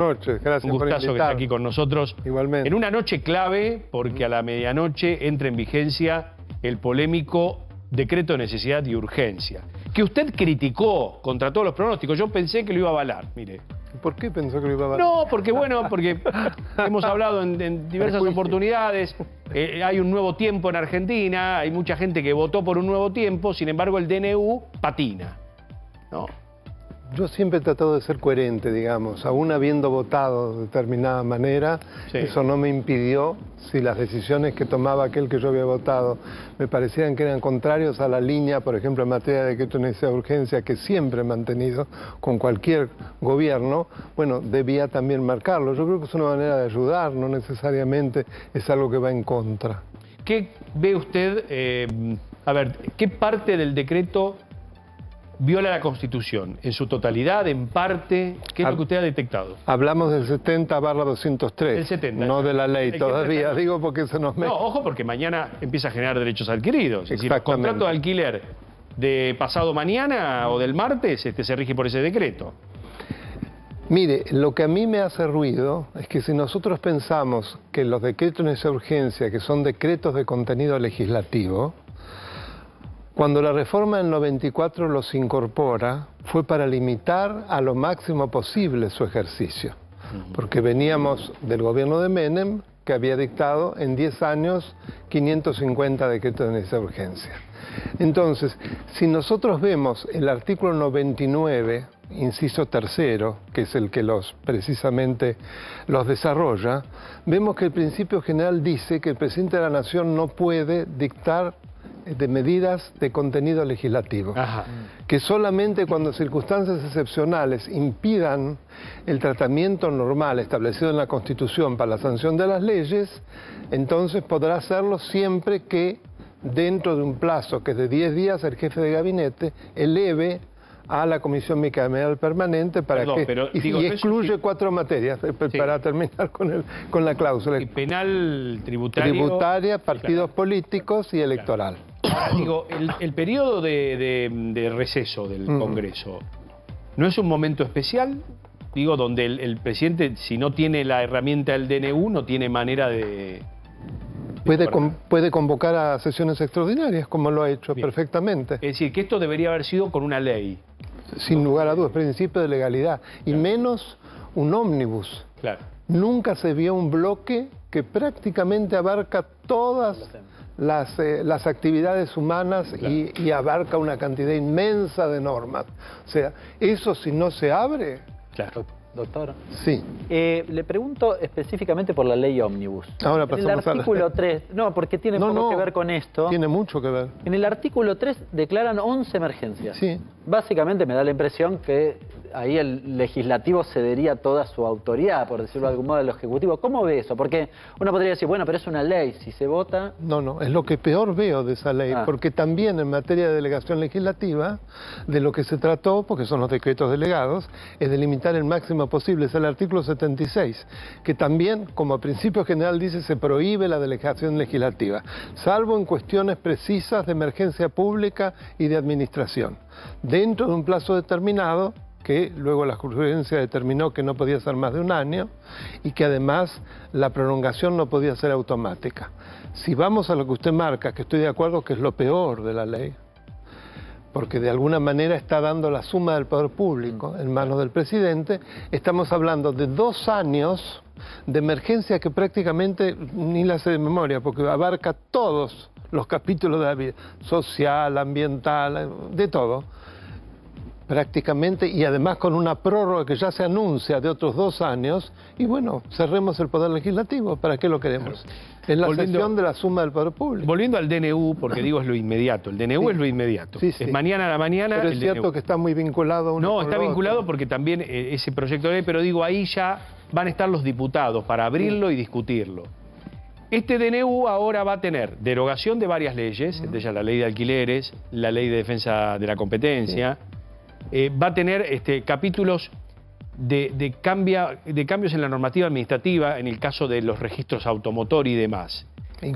noches, gracias Un por gustazo que esté aquí con nosotros. Igualmente. En una noche clave, porque a la medianoche entra en vigencia el polémico decreto de necesidad y urgencia, que usted criticó contra todos los pronósticos. Yo pensé que lo iba a avalar, mire. ¿Por qué pensó que lo iba a avalar? No, porque hemos hablado en diversas oportunidades, hay un nuevo tiempo en Argentina, hay mucha gente que votó por un nuevo tiempo, sin embargo el DNU patina, ¿no? Yo siempre he tratado de ser coherente, digamos, aún habiendo votado de determinada manera, Sí. Eso no me impidió, si las decisiones que tomaba aquel que yo había votado me parecían que eran contrarios a la línea, por ejemplo, en materia de decreto de necesidad de urgencia, que siempre he mantenido con cualquier gobierno, bueno, debía también marcarlo. Yo creo que es una manera de ayudar, no necesariamente es algo que va en contra. ¿Qué ve usted, qué parte del decreto viola la Constitución? ¿En su totalidad, en parte? ¿Qué es lo que usted ha detectado? Hablamos del 70/203, El 70, no de la ley hay que todavía, prestar- digo porque se nos mete. No, ojo, porque mañana empieza a generar derechos adquiridos. Es decir, el Exactamente. contrato de alquiler de pasado mañana o del martes se rige por ese decreto. Mire, lo que a mí me hace ruido es que si nosotros pensamos que los decretos de necesidad de urgencia, que son decretos de contenido legislativo, cuando la reforma del 94 los incorpora, fue para limitar a lo máximo posible su ejercicio. Porque veníamos del gobierno de Menem, que había dictado en 10 años 550 decretos de necesidad de urgencia. Entonces, si nosotros vemos el artículo 99, inciso tercero, que es el que precisamente los desarrolla, vemos que el principio general dice que el presidente de la Nación no puede dictar de medidas de contenido legislativo. Ajá. Que solamente cuando circunstancias excepcionales impidan el tratamiento normal establecido en la Constitución para la sanción de las leyes, entonces podrá hacerlo siempre que dentro de un plazo que es de 10 días el jefe de gabinete eleve a la Comisión Bicameral Permanente para Perdón, pero, y digo, excluye 4 materias, para terminar con la cláusula. El penal, tributario... Tributaria, Sí, partidos claro. políticos y electoral. Ahora, digo, el periodo de receso del Congreso, ¿no es un momento especial? Digo, donde el presidente, si no tiene la herramienta del DNU, no tiene manera de... Puede convocar a sesiones extraordinarias, como lo ha hecho Bien. perfectamente. Es decir, que esto debería haber sido con una ley. Sin lugar a dudas, principio de legalidad. Y menos un ómnibus. Claro. Nunca se vio un bloque que prácticamente abarca todas las actividades humanas y abarca una cantidad inmensa de normas. O sea, eso si no se abre... Claro. Doctor, Sí. le pregunto específicamente por la ley ómnibus. Ahora En el pasamos a la- artículo 3, no, porque tiene poco que ver con esto. Tiene mucho que ver. En el artículo 3 declaran 11 emergencias. Sí. Básicamente me da la impresión que ahí el legislativo cedería toda su autoridad, por decirlo de algún modo, al ejecutivo. ¿Cómo ve eso? Porque uno podría decir, bueno, pero es una ley, si se vota... No, es lo que peor veo de esa ley, porque también en materia de delegación legislativa, de lo que se trató, porque son los decretos delegados, es de limitar el máximo posible, es el artículo 76, que también, como principio general dice, se prohíbe la delegación legislativa, salvo en cuestiones precisas de emergencia pública y de administración, dentro de un plazo determinado, que luego la jurisprudencia determinó que no podía ser más de un año y que además la prolongación no podía ser automática. Si vamos a lo que usted marca, que estoy de acuerdo que es lo peor de la ley, porque de alguna manera está dando la suma del poder público en manos del presidente, estamos hablando de 2 años de emergencia que prácticamente ni la sé de memoria, porque abarca todos los capítulos de la vida, social, ambiental, de todo. Prácticamente, y además con una prórroga que ya se anuncia de otros 2 años, y bueno, cerremos el Poder Legislativo, ¿para qué lo queremos? Es la sesión de la suma del Poder Público. Volviendo al DNU, porque digo es lo inmediato, el DNU es lo inmediato. Sí, sí. Es mañana a la mañana Pero es el cierto DNU. que está muy vinculado uno No, con está lo vinculado otro. porque también ese proyecto de ley, pero digo, ahí ya van a estar los diputados para abrirlo y discutirlo. Este DNU ahora va a tener derogación de varias leyes, entre ellas la ley de alquileres, la ley de defensa de la competencia, va a tener capítulos de cambios en la normativa administrativa, en el caso de los registros automotor y demás.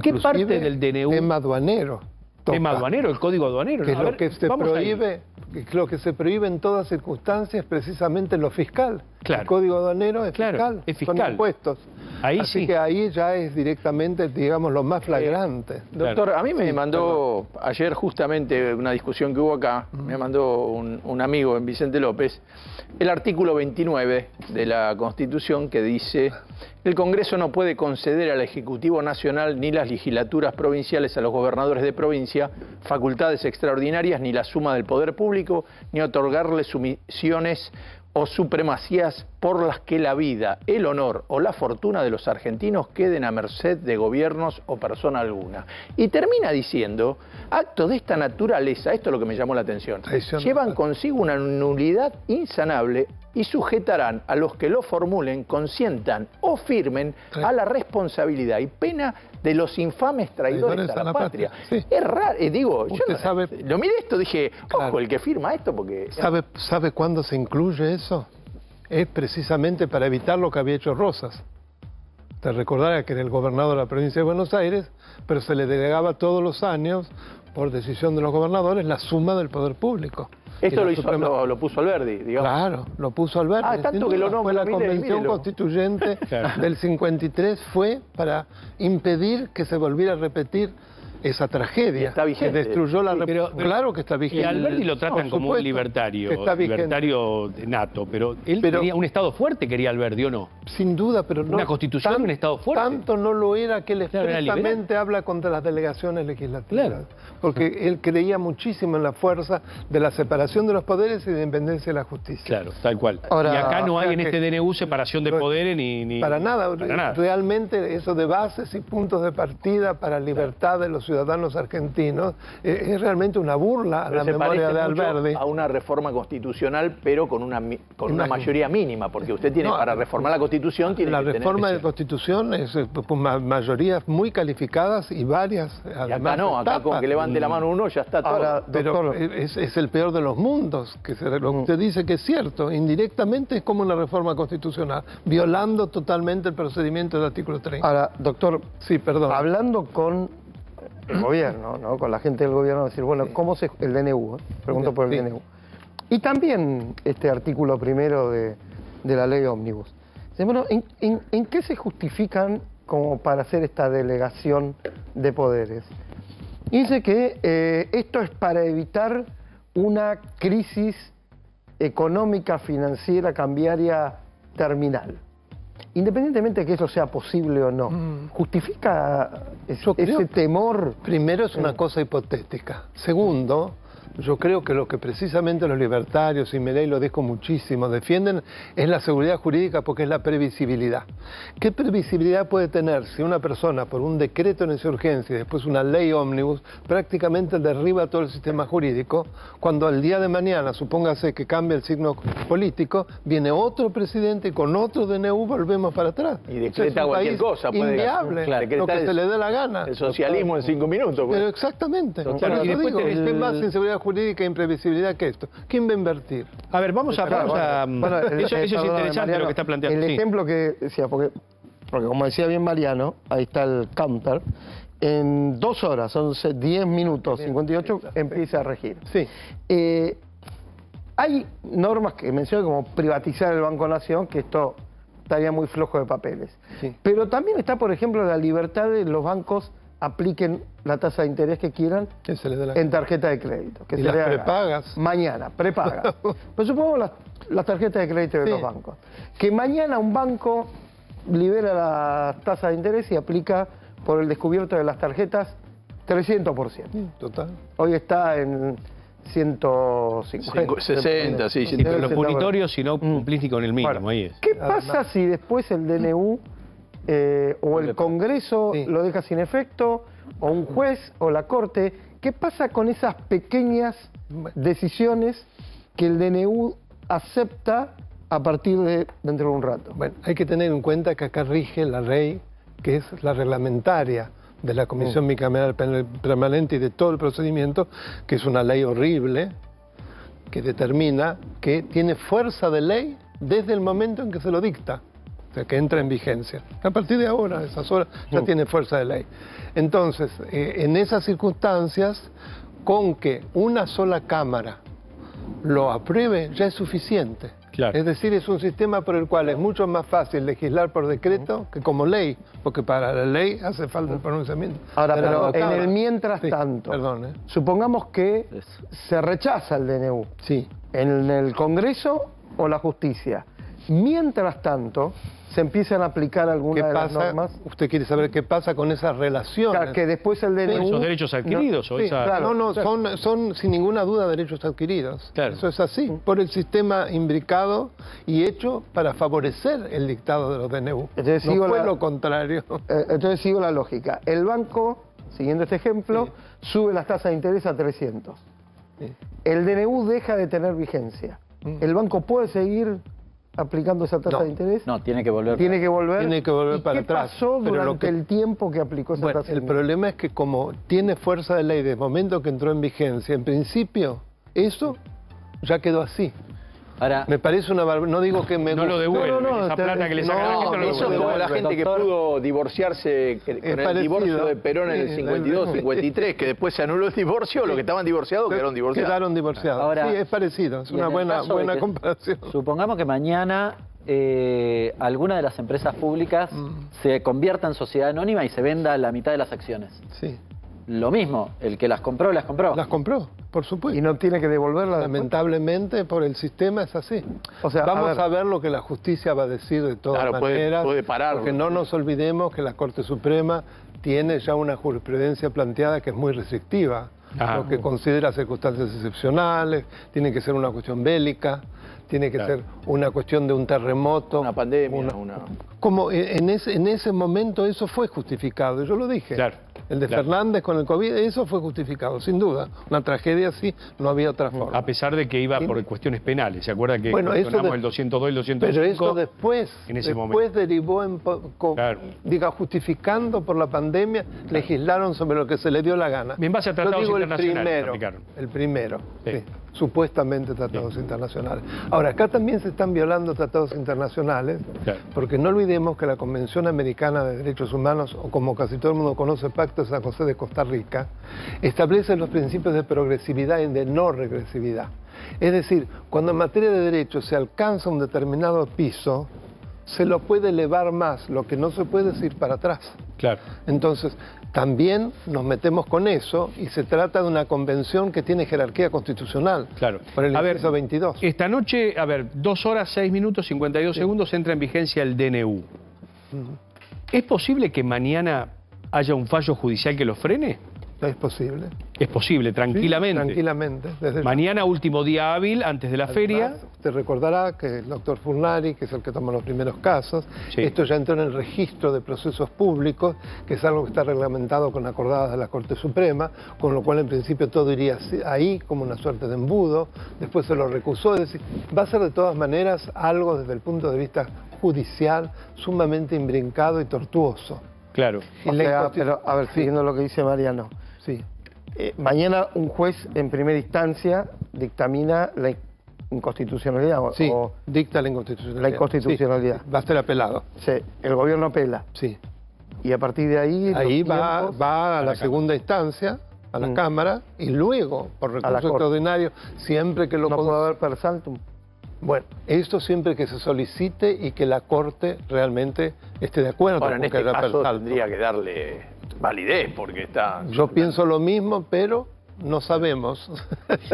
¿Qué parte del DNU? Tema aduanero. Tema aduanero, el código aduanero. Que ¿no? es lo que se vamos ahí. prohíbe. lo que se prohíbe en todas circunstancias es precisamente lo fiscal. Claro. El código aduanero es Claro, fiscal, es fiscal. son impuestos. Ahí Así sí. que ahí ya es directamente, digamos, lo más flagrante. Doctor, a mí me mandó ayer justamente una discusión que hubo acá, me mandó un amigo en Vicente López, el artículo 29 de la Constitución que dice: el Congreso no puede conceder al Ejecutivo Nacional ni las legislaturas provinciales a los gobernadores de provincia facultades extraordinarias ni la suma del poder público, ni otorgarles sumisiones o supremacías por las que la vida, el honor o la fortuna de los argentinos queden a merced de gobiernos o persona alguna. Y termina diciendo: actos de esta naturaleza, esto es lo que me llamó la atención, llevan consigo una nulidad insanable y sujetarán a los que lo formulen, consientan o firmen a la responsabilidad y pena de los infames traidores a la patria. Sí. Es raro, digo, yo Usted sabe, lo miré esto, dije, ojo, claro, el que firma esto, porque... ¿Sabe cuándo se incluye eso? Es precisamente para evitar lo que había hecho Rosas. Te recordará que era el gobernador de la provincia de Buenos Aires, pero se le delegaba todos los años, por decisión de los gobernadores, la suma del poder público. Esto lo puso Alberdi, digamos. Claro, lo puso Alberti. Ah, tanto que lo nombra, fue la mire, Convención mírelo. Constituyente del 53 fue para impedir que se volviera a repetir esa tragedia. Y está vigente. Que destruyó la pero claro que está vigente. Y a Alberti lo tratan Por como un supuesto libertario, que está vigente. libertario nato, pero él tenía un Estado fuerte, quería Alberti, ¿o no? Sin duda, pero no. Una constitución y un Estado fuerte. Tanto no lo era que él Claro, era expresamente habla contra las delegaciones legislativas. Claro. Porque él creía muchísimo en la fuerza de la separación de los poderes y de independencia de la justicia. Claro, tal cual. Ahora, y acá no o sea hay en que- este DNU separación de poderes ni... Para nada. Para nada. Realmente eso de bases y puntos de partida para libertad de los ciudadanos argentinos es realmente una burla a Pero la se memoria de parece mucho Alberdi. a una reforma constitucional, pero con una mayoría mínima, porque usted tiene, No, para reformar la Constitución, tiene La que reforma de tener... Constitución es por mayorías muy calificadas y varias. Y acá además, no, acá con etapas. que levante la mano uno ya está todo. Ahora, Pero doctor, es el peor de los mundos, que lo que usted dice que es cierto. Indirectamente es como una reforma constitucional, violando totalmente el procedimiento del artículo 30. ahora, doctor, Sí, perdón. hablando con el gobierno, ¿no? Con la gente del gobierno, decir, bueno, ¿cómo se... el DNU, pregunto por el Sí. DNU. Y también este artículo primero de la ley ómnibus. Dice, bueno, ¿en qué se justifican como para hacer esta delegación de poderes? Y dice que esto es para evitar una crisis económica, financiera, cambiaria terminal. Independientemente de que eso sea posible o no, ¿justifica Yo creo- ese temor? Primero es una cosa hipotética. Segundo, yo creo que lo que precisamente los libertarios, y Milei lo dijo muchísimo, defienden es la seguridad jurídica porque es la previsibilidad. ¿Qué previsibilidad puede tener si una persona por un decreto de insurgencia y después una ley ómnibus prácticamente derriba todo el sistema jurídico, cuando al día de mañana, supóngase que cambia el signo político, viene otro presidente y con otro DNU volvemos para atrás? Y decreta Es un cualquier país cosa, puede- inviable, claro, lo que decretar se le dé la gana. El socialismo en 5 minutos. pues. Pero exactamente. Claro, Por y eso después digo, tenés es más inseguridad jurídica e imprevisibilidad que esto. ¿Quién va a invertir? A ver, vamos a... Bueno, eso es perdóname, interesante Mariano, lo que está planteando. El sí. ejemplo que decía, porque como decía bien Mariano, ahí está el counter, en 2 horas, son 10 minutos, 58, empieza a regir. Sí. Hay normas que mencionan como privatizar el Banco Nación, que esto estaría muy flojo de papeles. Sí. Pero también está, por ejemplo, la libertad de los bancos apliquen la tasa de interés que quieran ¿Quién se le dé la en tarjeta de crédito. Que Y se las le haga prepagas. mañana, prepagas. Pues supongamos las tarjetas de crédito de Sí. los bancos. Que mañana un banco libera la tasa de interés y aplica por el descubierto de las tarjetas 300%. Total. Hoy está en 150. 60, sí, Sí, pero los 60. punitorios, si no cumplís ni con el mínimo, Bueno, ahí es. ¿qué pasa si después el DNU o el Congreso Sí. lo deja sin efecto, o un juez o la Corte? ¿Qué pasa con esas pequeñas decisiones que el DNU acepta a partir de dentro de un rato? Bueno, hay que tener en cuenta que acá rige la ley, que es la reglamentaria de la Comisión Bicameral Permanente y de todo el procedimiento, que es una ley horrible, que determina que tiene fuerza de ley desde el momento en que se lo dicta, o sea, que entra en vigencia. A partir de ahora, a esas horas, ya tiene fuerza de ley. Entonces, en esas circunstancias, con que una sola Cámara lo apruebe, ya es suficiente. Claro. Es decir, es un sistema por el cual es mucho más fácil legislar por decreto que como ley, porque para la ley hace falta el pronunciamiento. Ahora, de la pero en bancada. el mientras Sí, tanto, perdón, supongamos que Eso. se rechaza el DNU Sí. en el Congreso o la justicia. Mientras tanto, se empiezan a aplicar ¿Qué algunas de las pasa? normas. Usted quiere saber qué pasa con esas relaciones. Claro, que después el DNU... Esos derechos adquiridos o Sí, esa... claro, son sin ninguna duda derechos adquiridos. Claro. Eso es así, por el sistema imbricado y hecho para favorecer el dictado de los DNU. Entonces, no sigo fue la- lo contrario. Entonces sigo la lógica. El banco, siguiendo este ejemplo, sube las tasas de interés a 300. Sí. El DNU deja de tener vigencia. ¿El banco puede seguir aplicando esa tasa No. de interés? No, tiene que volver. Tiene que volver. Tiene que volver ¿Y para qué atrás? pasó Pero lo durante que- el tiempo que aplicó esa Bueno, tasa de el interés? problema es que como tiene fuerza de ley desde el momento que entró en vigencia, en principio, eso ya quedó así. Ahora, Me parece una barbaridad. No digo que me No lo guste. devuelven, esa plata que le sacan a la gente no lo Eso es devuelven. como la gente que Doctor. pudo divorciarse con el parecido. divorcio de Perón en el Sí, 52, 53, que después se anuló el divorcio, los que estaban divorciados quedaron divorciados. Quedaron divorciados. Ahora, sí, es parecido. Es y en una el buena, caso de buena que- comparación. supongamos que mañana alguna de las empresas públicas se convierta en sociedad anónima y se venda la mitad de las acciones. Sí. Lo mismo, el que las compró, las compró. Las compró, por supuesto. Y no tiene que devolverla después. Lamentablemente, por el sistema es así. O sea, vamos a ver lo que la justicia va a decir de todas Claro, maneras. puede pararlo. Porque no nos olvidemos que la Corte Suprema tiene ya una jurisprudencia planteada que es muy restrictiva. Ajá. Lo que considera circunstancias excepcionales, tiene que ser una cuestión bélica, tiene que Claro. ser una cuestión de un terremoto. Una pandemia, una... Como en ese momento eso fue justificado, yo lo dije. Claro, El de claro. Fernández con el COVID, eso fue justificado, sin duda. Una tragedia así, no había otra forma. A pesar de que iba por cuestiones penales. ¿Se acuerda que Bueno, eso cuestionamos de- el 202 y el 205? Pero eso después, en ese derivó en, Claro. justificando por la pandemia, legislaron sobre lo que se le dio la gana. En base a tratados Yo digo internacionales aplicaron. el primero, Sí. sí, supuestamente tratados internacionales. Ahora, acá también se están violando tratados internacionales, Claro. porque no olvidemos que la Convención Americana de Derechos Humanos, o como casi todo el mundo conoce, Pacto de San José de Costa Rica, establece los principios de progresividad y de no regresividad. Es decir, cuando en materia de derechos se alcanza un determinado piso, se lo puede elevar más, lo que no se puede es ir para atrás. Claro. Entonces, también nos metemos con eso y se trata de una convención que tiene jerarquía constitucional. Claro. Por el A ver, inciso 22. Esta noche, 2 horas, 6 minutos, 52 segundos, entra en vigencia el DNU. ¿Es posible que mañana haya un fallo judicial que lo frene? Es posible. Es posible, tranquilamente. Sí, tranquilamente. Desde ya. Mañana, último día hábil, antes de la feria. Además, usted recordará que el doctor Furnari, que es el que toma los primeros casos, Sí. esto ya entró en el registro de procesos públicos, que es algo que está reglamentado con acordadas de la Corte Suprema, con lo cual en principio todo iría ahí como una suerte de embudo, después se lo recusó, es decir, va a ser de todas maneras algo desde el punto de vista judicial sumamente imbrincado y tortuoso. Claro. Y O la sea, inconsti- pero, a ver, siguiendo lo que dice Mariano. Sí. Mañana un juez en primera instancia dictamina la inconstitucionalidad. Sí, o dicta la inconstitucionalidad. La inconstitucionalidad. Sí, va a ser apelado. el gobierno apela. Sí. Y a partir de ahí... Ahí los tiempos- va a la Cámara. segunda instancia, a la Cámara, y luego, por la recurso Corte. extraordinario, siempre que lo No puede haber per saltum. Bueno, esto siempre que se solicite y que la Corte realmente esté de acuerdo Ahora, en con que este haya caso persalto. tendría que darle validez, porque está... Yo pienso lo mismo, pero no sabemos.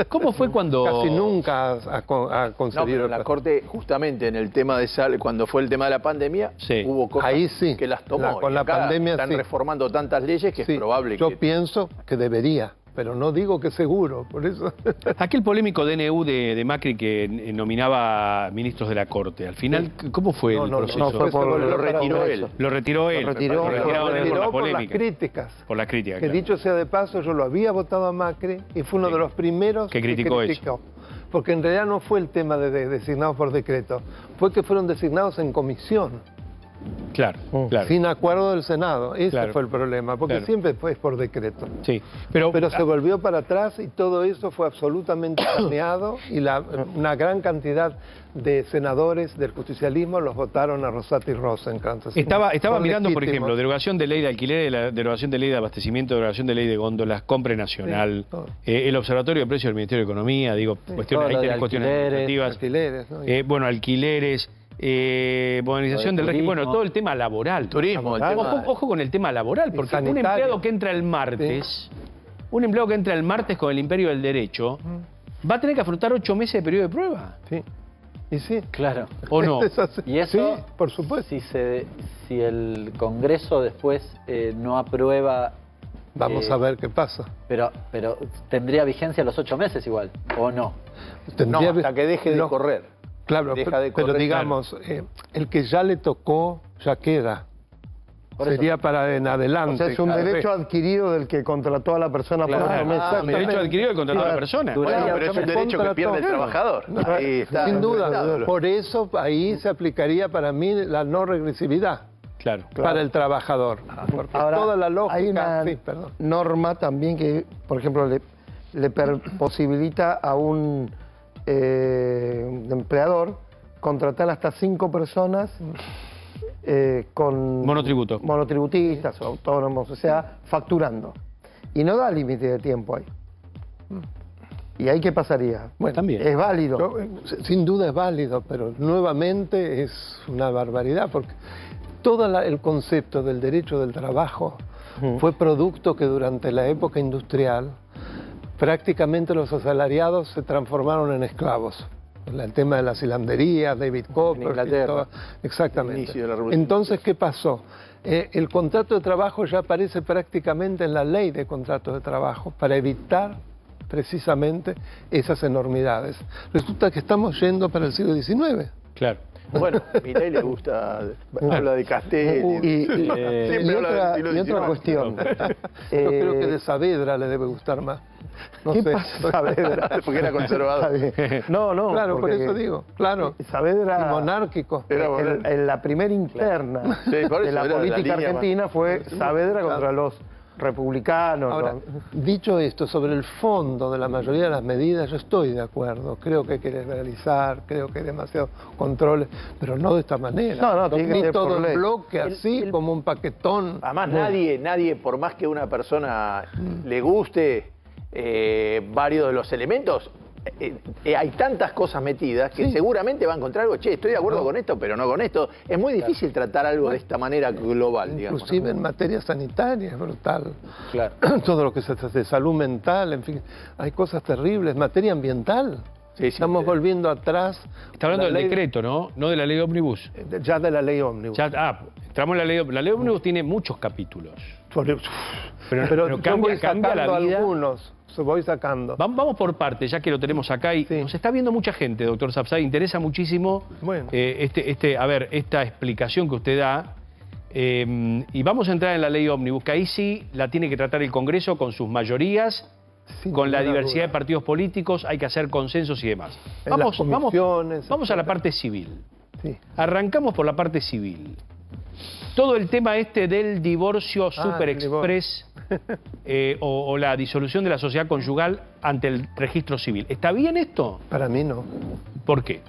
¿Cómo fue cuando...? Casi nunca ha No, concedido. pero la Corte, justamente en el tema de cuando fue el tema de la pandemia, Sí. hubo cosas Ahí sí. que las tomó. Con Y la acá pandemia están sí. reformando tantas leyes que Sí, es probable yo que... pienso que debería, pero no digo que seguro, por eso. Aquel polémico DNU de Macri que nominaba ministros de la Corte, al final, ¿cómo fue el proceso? no, fue por- Lo retiró él. Lo retiró él. Lo retiró, Lo retiraron Lo él retiró por la por las polémica. críticas. Por la crítica, Que claro. dicho sea de paso, yo lo había votado a Macri y fue uno Sí. de los primeros Que criticó eso. Porque en realidad no fue el tema de designados por decreto, fue que fueron designados en comisión. Claro, claro. Sin acuerdo del Senado. Ese Claro. fue el problema, porque Claro. siempre fue por decreto. Sí, pero se volvió para atrás y todo eso fue absolutamente planeado y una gran cantidad de senadores del justicialismo los votaron a Rosati Rosenkrantz. Estaba Son mirando, por legítimos. ejemplo, derogación de ley de alquiler, derogación de ley de abastecimiento, derogación de ley de góndolas, compra nacional, todo. el observatorio de precios del Ministerio de Economía, digo, cuestiones, todo ahí lo de tenés cuestiones alquileres, administrativas, Alquileres, ¿no? bueno, alquileres, modernización del régimen, bueno, todo el tema laboral. Turismo, el Laboral. tema... Ojo con el tema laboral, porque un sanitario. empleado que entra el martes, un empleado que entra el martes con el imperio del derecho, va a tener que afrontar 8 meses de periodo de prueba, Sí. Y sí. Claro. ¿o no? Es así. Y eso, Sí, por supuesto. si el Congreso después no aprueba... Vamos a ver qué pasa. Pero tendría vigencia los 8 meses igual, ¿o no? No, Tendría- hasta que deje de no, correr. Claro, Deja pero, de pero correr, digamos, el que ya le tocó, ya queda. Por eso. Sería para en adelante. O sea, es un Claro. derecho adquirido del que contrató a la persona por Claro. 8 meses. Ah, mira. Derecho adquirido y contratado a la persona. Duraría Bueno, pero es un 8 meses. derecho que pierde el trabajador. Ahí está. Sin duda. Claro. Por eso ahí se aplicaría para mí la no regresividad Claro. para el trabajador. Porque Ahora, toda la lógica... hay una sí, perdón. norma también que, por ejemplo, le posibilita a un empleador contratar hasta 5 personas con Monotributo. monotributistas o autónomos, o sea, facturando. Y no da límite de tiempo ahí. ¿Y ahí qué pasaría? Bueno, También. Es válido. Sin duda es válido, pero nuevamente es una barbaridad, porque todo el concepto del derecho del trabajo fue producto que durante la época industrial prácticamente los asalariados se transformaron en esclavos. El tema de las hilanderías, David Copperfield, Inglaterra. exactamente. Inicio de la Revolución Entonces, ¿qué pasó? El contrato de trabajo ya aparece prácticamente en la ley de contratos de trabajo para evitar precisamente esas enormidades. Resulta que estamos yendo para el siglo XIX. Claro. Bueno, a Milei le gusta, habla de Castelli. Y Siempre habla del siglo otra XIX. cuestión. Yo creo que de Saavedra le debe gustar más. No ¿Qué sé. pasa, Saavedra? Porque era conservador. Está bien. No, Claro, por porque eso digo, claro. Saavedra, Y monárquico. Era bueno. en la primera interna Sí, por de eso la era la política línea argentina fue Saavedra Claro. contra los republicanos. Ahora, dicho esto, sobre el fondo de la mayoría de las medidas, yo estoy de acuerdo. Creo que hay que liberalizar, creo que hay demasiados controles, pero no de esta manera. No, tiene que Ni ser todo por en ley. bloque, así como un paquetón. Además, nadie, por más que una persona le guste varios de los elementos, hay tantas cosas metidas que seguramente va a encontrar algo, che, estoy de acuerdo con esto, pero no con esto. Es muy difícil tratar algo de esta manera global, digamos. Inclusive en materia sanitaria, es brutal. Claro. Todo lo que se hace de salud mental, en fin, hay cosas terribles. Materia ambiental. Sí, sí. Estamos volviendo atrás. Está hablando La del ley- decreto, ¿no? No de la ley de ómnibus. Ya de la ley ómnibus. Entramos en la ley. La ley ómnibus tiene muchos capítulos. Pero yo cambia voy la sacando vida. algunos, voy sacando. Vamos por partes, ya que lo tenemos acá y Sí. nos está viendo mucha gente, doctor Sapsay. Interesa muchísimo Bueno. esta explicación que usted da. Y vamos a entrar en la ley ómnibus, que ahí sí la tiene que tratar el Congreso con sus mayorías, Sin con la ninguna diversidad de duda. partidos políticos, hay que hacer consensos y demás. En las comisiones, Vamos a la etcétera. parte civil. Sí. Arrancamos por la parte civil. Todo el tema del divorcio super el express o la disolución de la sociedad conyugal ante el registro civil. ¿Está bien esto? Para mí no. ¿Por qué?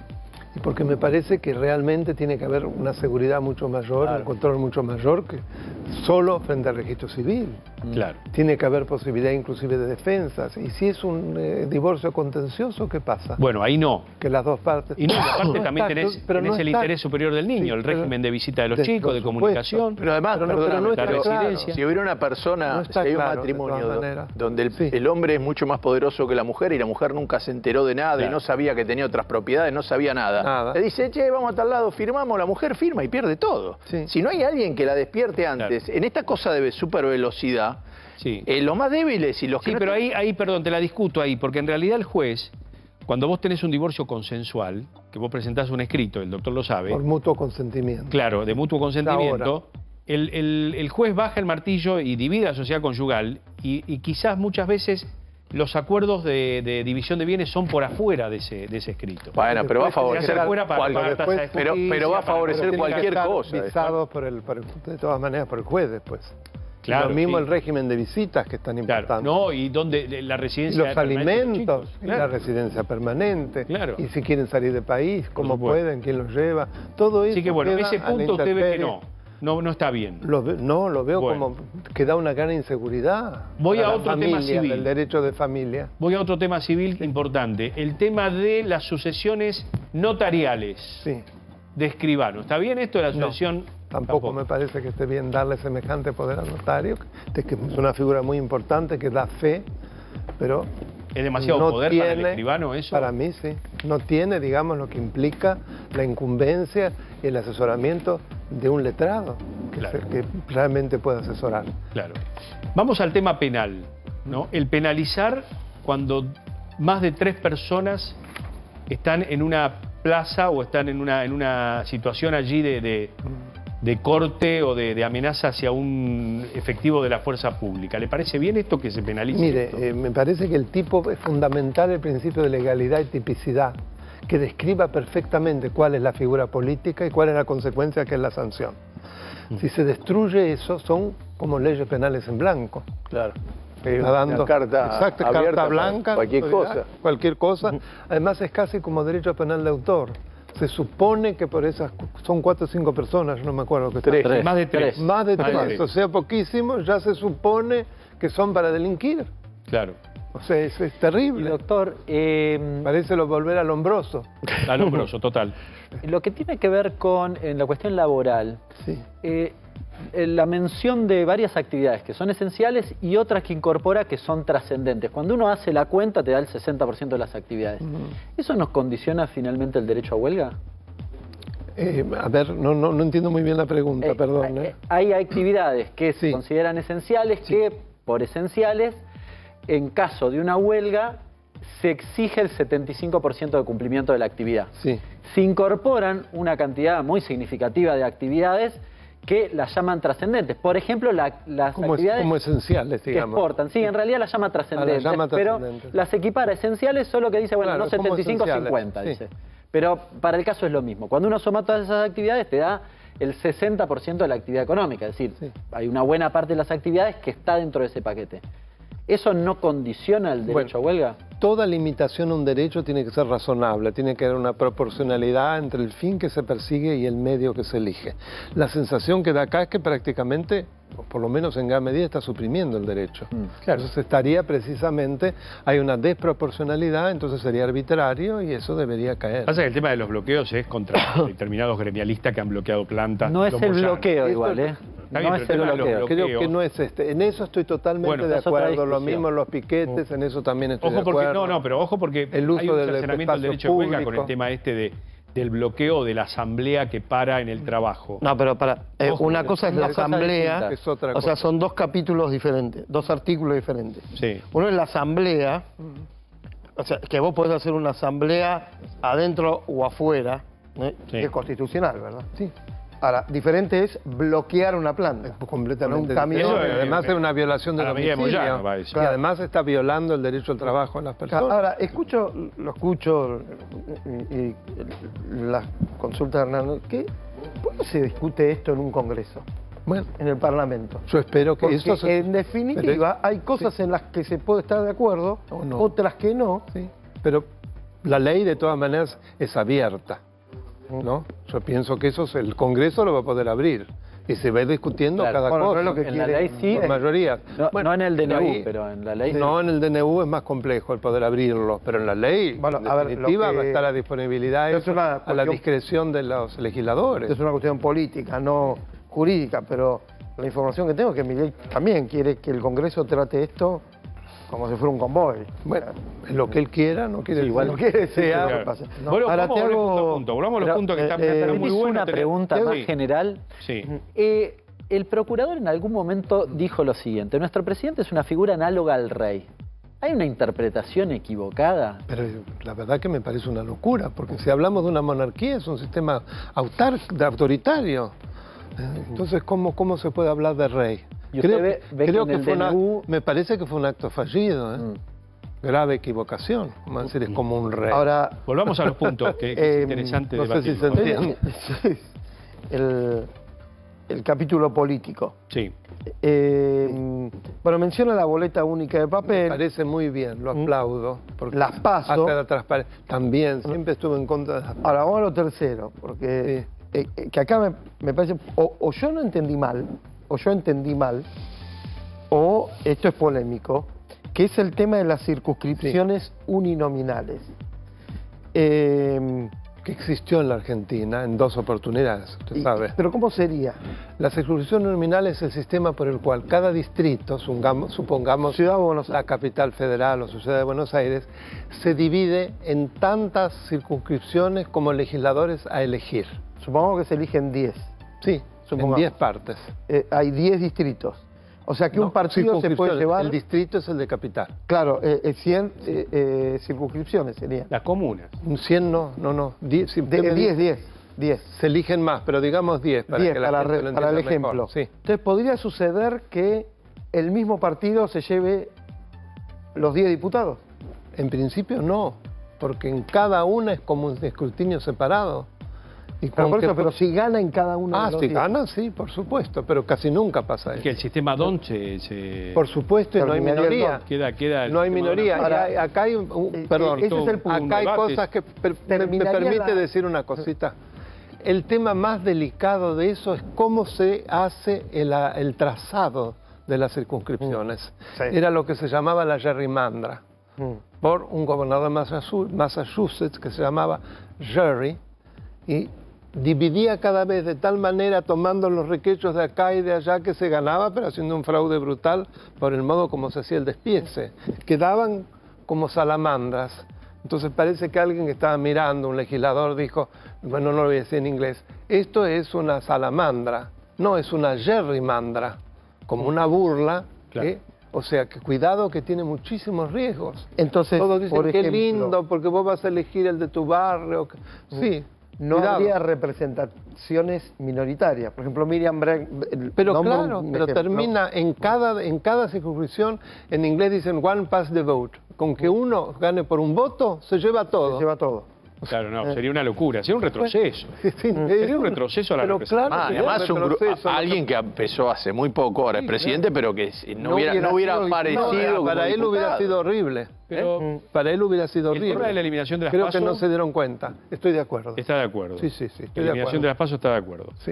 Y porque me parece que realmente tiene que haber una seguridad mucho mayor, un control mucho mayor que solo frente al registro civil. Claro. Tiene que haber posibilidad inclusive de defensas. Y si es un divorcio contencioso, ¿qué pasa? Bueno, ahí no. Que las dos partes... Y no, y aparte No también está, tenés, pero tenés no el está. interés superior del niño, Sí, el pero- régimen de visita de los por chicos, de supuesto. comunicación. Pero además, Pero no perdóname, está la claro. residencia. si hubiera una persona, No si está hay un claro, de matrimonio todas maneras. donde Sí. el hombre es mucho más poderoso que la mujer y la mujer nunca se enteró de nada Claro. y no sabía que tenía otras propiedades, no sabía nada. Nada. Le dice, che, vamos a tal lado, firmamos, la mujer firma y pierde todo. Sí. Si no hay alguien que la despierte antes, en esta cosa de super velocidad, Sí. los más débiles y los que Sí, no pero están- ahí, perdón, te la discuto ahí, porque en realidad el juez, cuando vos tenés un divorcio consensual, que vos presentás un escrito, el doctor lo sabe, Por mutuo consentimiento. claro, de mutuo consentimiento, el juez baja el martillo y divide la sociedad conyugal y quizás muchas veces los acuerdos de división de bienes son por afuera de ese escrito. Bueno, pero va a favorecer, pero va a favorecer cualquier cosa. Visados de todas maneras por el juez después. Claro, lo mismo sí. el régimen de visitas, que es tan importante. Claro, no, y donde la residencia los alimentos, chicos, y claro. la residencia permanente, Claro. y si quieren salir de país, cómo supuesto. pueden, quién los lleva, todo eso. Así que bueno, queda ese a la punto usted ve que intemperie. no está bien. Lo veo Bueno. como que da una gran inseguridad. Voy para a la otro tema familia, civil. del derecho de familia. Voy a otro tema civil importante, el tema de las sucesiones notariales Sí. de escribano. ¿Está bien esto de la sucesión? Tampoco me parece que esté bien darle semejante poder al notario, que es una figura muy importante que da fe, pero ¿Es demasiado no poder tiene, para el escribano eso? Para mí sí. No tiene, digamos, lo que implica la incumbencia y el asesoramiento de un letrado, que, Claro. que realmente puede asesorar. Claro. Vamos al tema penal, ¿no? El penalizar cuando más de 3 personas están en una plaza o están en una situación allí de corte o de amenaza hacia un efectivo de la fuerza pública. ¿Le parece bien esto que se penalice? esto? Mire, me parece que el tipo es fundamental el principio de legalidad y tipicidad, que describa perfectamente cuál es la figura política y cuál es la consecuencia, que es la sanción. Si se destruye eso, son como leyes penales en blanco. Claro. Está dando Una carta exacto, abierta carta para blanca, cualquier cosa. Cualquier cosa. Además es casi como derecho penal de autor. Se supone que por esas son 4 o 5 personas, yo no me acuerdo que Tres. están. Más de 3. Más de Más de 3, tres. o sea, poquísimo, ya se supone que son para delinquir. Claro. O sea, es Y terrible. doctor, Parece volver al hombroso. Alombroso, total. lo que tiene que ver con en la cuestión laboral, Sí. la mención de varias actividades que son esenciales y otras que incorpora que son trascendentes. Cuando uno hace la cuenta te da el 60% de las actividades. ¿Eso nos condiciona finalmente el derecho a huelga? A ver, no entiendo muy bien la pregunta, perdón. Hay actividades que se Sí. consideran esenciales que, por esenciales, en caso de una huelga, se exige el 75% de cumplimiento de la actividad. Sí. Se incorporan una cantidad muy significativa de actividades que las llaman trascendentes. Por ejemplo, las actividades Como esenciales, que digamos. exportan. Sí, en realidad las llama trascendentes, llama pero trascendentes. las equipara esenciales, solo que dice, bueno, Claro, no como 75-50, esenciales, dice. Pero para el caso es lo mismo. Cuando uno suma todas esas actividades, te da el 60% de la actividad económica. Es decir, Sí. hay una buena parte de las actividades que está dentro de ese paquete. ¿Eso no condiciona el derecho a huelga? Toda limitación a un derecho tiene que ser razonable, tiene que haber una proporcionalidad entre el fin que se persigue y el medio que se elige. La sensación que da acá es que prácticamente, o por lo menos en gran medida, está suprimiendo el derecho. Entonces estaría precisamente, hay una desproporcionalidad, entonces sería arbitrario y eso debería caer. Pasa que el tema de los bloqueos es contra determinados gremialistas que han bloqueado plantas. No es los el Moyano. bloqueo Esto- igual, ¿eh? Está bien, No pero es el el tema de los bloqueo. bloqueos. Creo que no es este. En eso estoy totalmente Bueno, de es otra acuerdo. Lo discusión. mismo los piquetes, en eso también estoy Ojo de porque, acuerdo. pero ojo porque El uso hay un del cercenamiento del espacio derecho de huelga con público. el tema este del bloqueo de la asamblea que para en el trabajo. No, pero Ojo, una cosa es la dos cosas asamblea, distintas. Es otra o sea, cosa. son 2 capítulos diferentes, 2 artículos diferentes. Sí. Uno es la asamblea, o sea, que vos podés hacer una asamblea adentro o afuera, ¿eh? Sí. Es constitucional, ¿verdad? Sí. Ahora, diferente es bloquear una planta. Completamente. Con un camión. diferente. Eso, además es una violación a del la medida de domicilio. Moyano, va a decir. Y además está violando el derecho al trabajo de las personas. Ahora, lo escucho y la consulta de Hernando. ¿Por qué se discute esto en un congreso, Bueno, en el Parlamento? yo espero que Porque esto se... en definitiva hay cosas en las que se puede estar de acuerdo, O no. otras que no. Sí, pero la ley de todas maneras es abierta, ¿no? Yo pienso que el Congreso lo va a poder abrir y se va a ir discutiendo Claro, cada bueno, cosa. pero es lo que En la quiere- ley sí. por mayoría. No, Bueno, no en el DNU, ahí- pero en la ley sí. No, en el DNU es más complejo el poder abrirlo, pero en la ley, Bueno, en a ver, definitiva, lo que- va a estar a disponibilidad Es eso, una a la cuestión- discreción de los legisladores. Es una cuestión política, no jurídica, pero la información que tengo es que Milei también quiere que el Congreso trate esto como si fuera un convoy. Bueno, es lo que él quiera, no quiere igual decir no quiere que sea. decir- Claro. pasa. No, Bueno, ahora vamos te a ver hago- punto a punto. Volvamos a los pero, puntos que están, eh, están ¿Me muy permitís buenos. una pregunta Sí. más general? Sí. El procurador en algún momento dijo lo siguiente: nuestro presidente es una figura análoga al rey. ¿Hay una interpretación equivocada? Pero la verdad que me parece una locura, porque si hablamos de una monarquía es un sistema autoritario. Entonces, ¿cómo se puede hablar de rey? ¿Y usted ve que en el fue DNU me parece que fue un acto fallido. ¿eh? grave equivocación. Vamos a decir, es como un rey. Ahora, Volvamos a los puntos, que es interesante no sé si se debatirlo. entiende. el capítulo político. Sí. Bueno, menciona la boleta única de Me papel. parece muy bien, lo aplaudo. Porque Las PASO. hasta la transparencia. También, siempre estuve en contra de las PASO. Ahora vamos a lo tercero, porque que acá me parece, o yo no entendí mal, o yo entendí mal, o esto es polémico, que es el tema de las circunscripciones uninominales. Que existió en la Argentina en 2 oportunidades, usted sabe. Pero ¿cómo sería? La circunscripción nominal es el sistema por el cual cada distrito, supongamos Ciudad de Buenos Aires, la capital federal o Ciudad de Buenos Aires, se divide en tantas circunscripciones como legisladores a elegir. supongamos que se eligen 10. Sí, en Supongamos. 10 partes. Hay 10 distritos. O sea que No, un partido se puede circunscripciones. llevar... El distrito es el de capital. Claro, 100 circunscripciones serían. Las comunas. Un 100 no. 10, si usted me dice- 10. Se eligen más, pero digamos 10 para 10 que la para, gente lo para el entienda ejemplo. mejor. Sí. Entonces, ¿podría suceder que el mismo partido se lleve los 10 diputados? En principio no, porque en cada una es como un escrutinio separado. Y Pero, con por que- eso, pero si gana en cada uno de los si 10. gana, sí, por supuesto, pero casi nunca pasa Que el eso. sistema DON se Por supuesto, y no hay Terminaría el minoría. queda el No hay sistema minoría. DON. Ahora, Acá hay, perdón, ese es el punto. acá hay debate. cosas que... me Terminaría permite la- decir una cosita. El tema más delicado de eso es cómo se hace el trazado de las circunscripciones. Sí. Era lo que se llamaba la gerrymandra, Mm. por un gobernador de Massachusetts que se llamaba Gerry, y dividía cada vez de tal manera, tomando los requechos de acá y de allá, que se ganaba, pero haciendo un fraude brutal por el modo como se hacía el despiece. Quedaban como salamandras. Entonces parece que alguien que estaba mirando, un legislador, dijo, bueno, no lo voy a decir en inglés, esto es una salamandra, no, es una gerrymandra, como una burla, Claro. o sea, que cuidado, que tiene muchísimos riesgos. Entonces, Todos dicen, por qué ejemplo, lindo, porque vos vas a elegir el de tu barrio. Sí, no cuidado. habría representaciones minoritarias. Por ejemplo, Miriam Bregg... Pero nombro claro, un pero ejemplo. termina en cada circunscripción, en inglés dicen one pass the vote. Con que uno gane por un voto, se lleva todo. Se lleva todo. Claro, no, sería una locura, sería un retroceso. Sí, Sería un retroceso a la pero representación. claro, sería Además, un retroceso. alguien que empezó hace muy poco, ahora es presidente, pero que no hubiera sido- aparecido. No, para como él hubiera diputado. sido horrible. Pero Para él hubiera sido el tema de la horrible. eliminación de las Creo PASO que no se dieron cuenta. Estoy de acuerdo. está de acuerdo. Sí, sí, sí, La estoy de eliminación acuerdo. de las PASO está de acuerdo. Sí.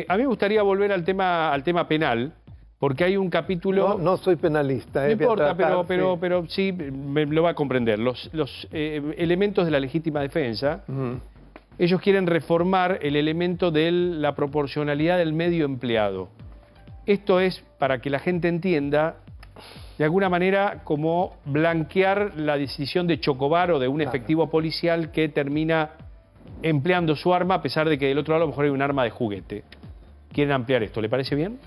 A mí me gustaría volver al tema penal, porque hay un capítulo... No soy penalista. No voy a importa, tratar, pero sí me lo va a comprender. Los elementos de la legítima defensa, Ujú. ellos quieren reformar el elemento de la proporcionalidad del medio empleado. Esto es, para que la gente entienda, de alguna manera como blanquear la decisión de Chocobar o de un efectivo policial que termina empleando su arma, a pesar de que del otro lado a lo mejor hay un arma de juguete. ¿Quieren ampliar esto? ¿Le parece bien?